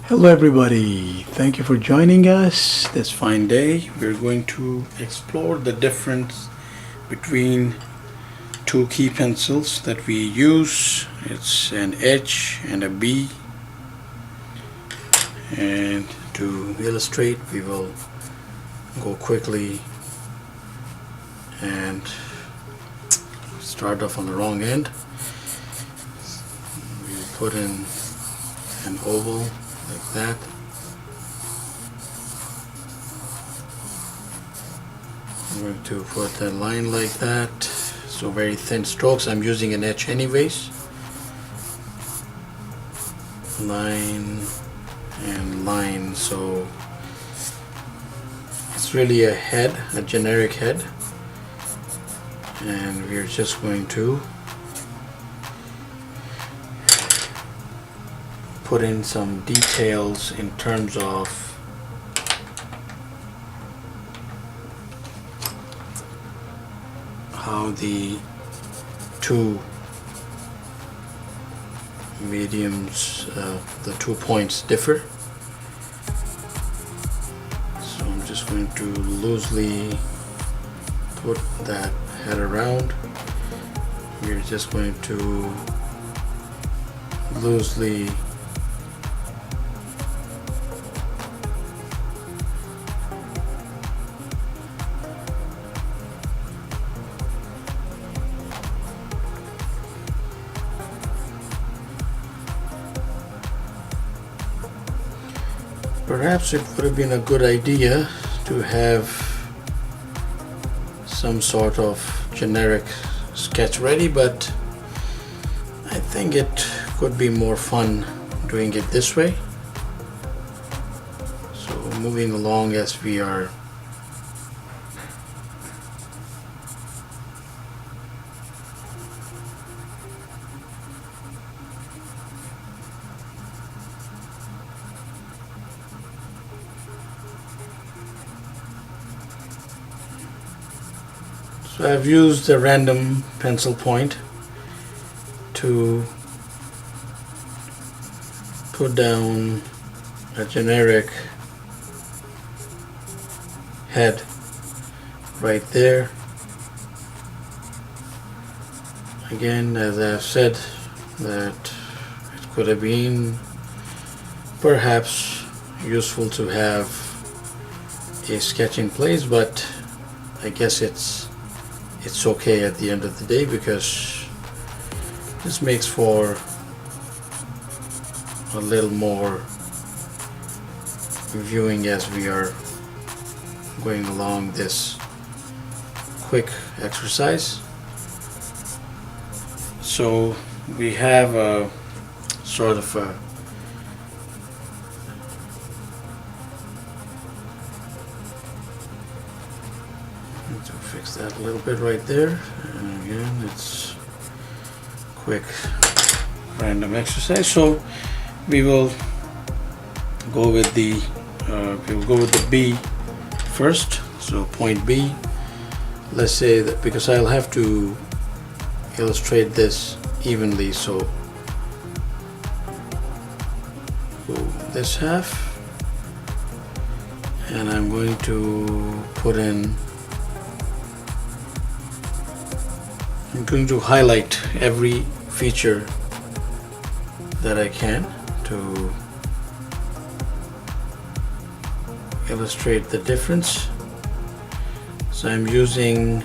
Hello everybody, thank you for joining us this fine day. We're going to explore the difference between two key pencils that we use. It's an H and a B, and to illustrate we will go quickly and start off on the wrong end. We put in an oval like that. I'm going to put that line like that. So very thin strokes. I'm using an H anyways. Line and line. So it's really a head, a generic head. And we're just going to put in some details in terms of how the two mediums, the 2 points differ. So I'm just going to loosely put that head around. We're just going to loosely perhaps it would have been a good idea to have some sort of generic sketch ready, but I think it could be more fun doing it this way. So moving along as we are So I've used a random pencil point to put down a generic head right there. Again, as I've said, that it could have been perhaps useful to have a sketch in place, but I guess it's okay at the end of the day, because this makes for a little more viewing as we are going along this quick exercise. So we have a sort of a to fix that a little bit right there, and again it's quick random exercise. So we will go with the B first. So point B, let's say that, because I'll have to illustrate this evenly, so go this half, and I'm going to put in, I'm going to highlight every feature that I can to illustrate the difference. So I'm using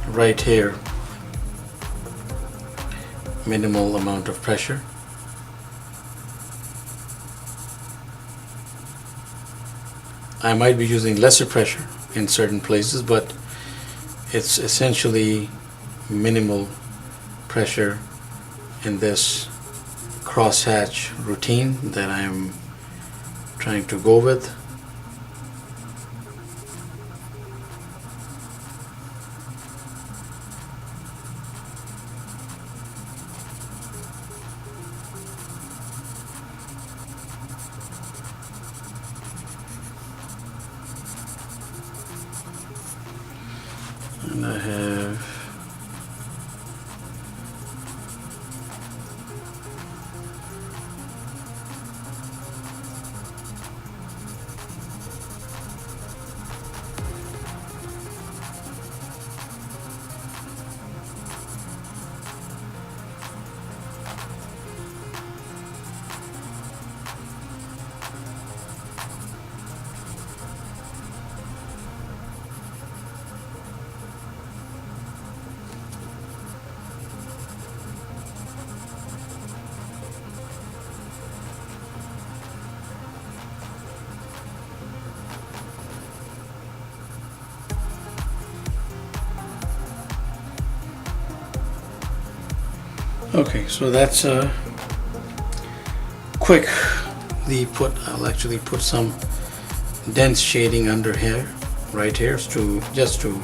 right here minimal amount of pressure. I might be using lesser pressure in certain places, but it's essentially minimal pressure in this crosshatch routine that I'm trying to go with. And I have Okay, so that's quickly put. I'll actually put some dense shading under here, right here, just to,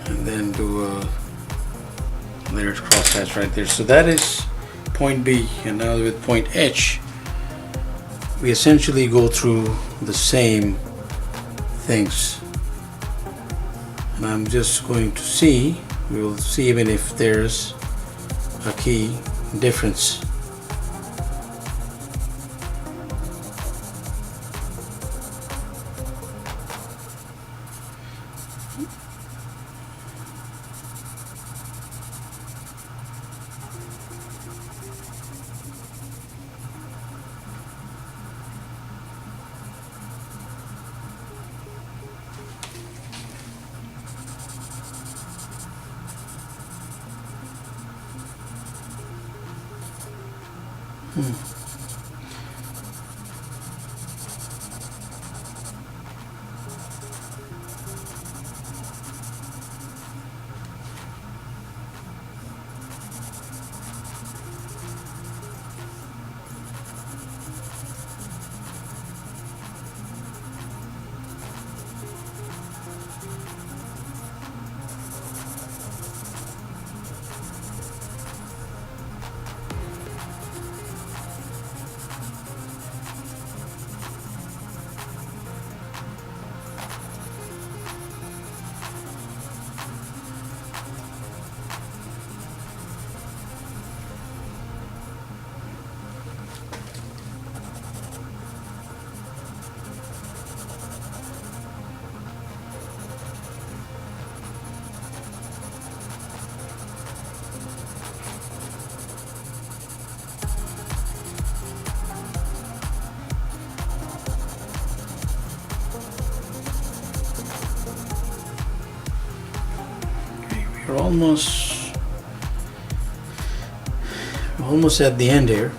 and then do a layered crosshatch right there. So that is point B, and now with point H, we essentially go through the same things. And I'm just going to see, we will see even if there's a key difference. We're almost at the end here.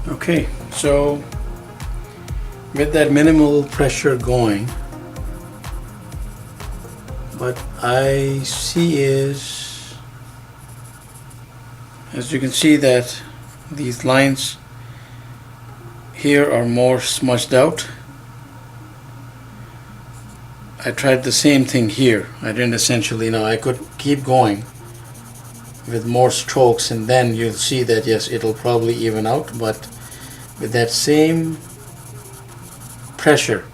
Okay, so with that minimal pressure going, what I see is, as you can see, that these lines here are more smudged out. I tried the same thing here. I didn't essentially know. I could keep going with more strokes, and then you'll see that yes, it'll probably even out, but with that same pressure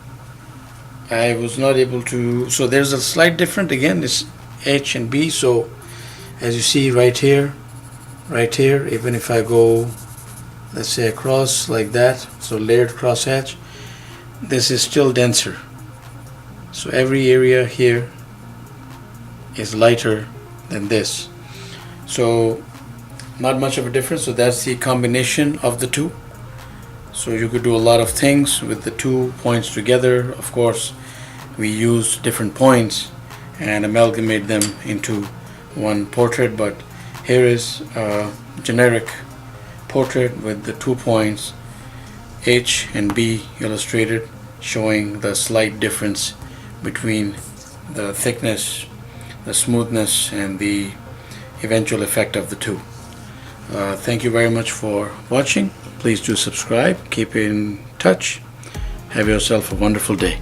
I was not able to. So there's a slight difference again, it's H and B. So as you see right here, even if I go, let's say, across like that, so layered crosshatch, this is still denser. So every area here is lighter than this. So not much of a difference. So that's the combination of the two. So you could do a lot of things with the 2 points together. Of course, we use different points and amalgamate them into one portrait, but here is a generic portrait with the 2 points H and B illustrated, showing the slight difference between the thickness, the smoothness, and the eventual effect of the two. Thank you very much for watching. Please do subscribe, keep in touch. Have yourself a wonderful day.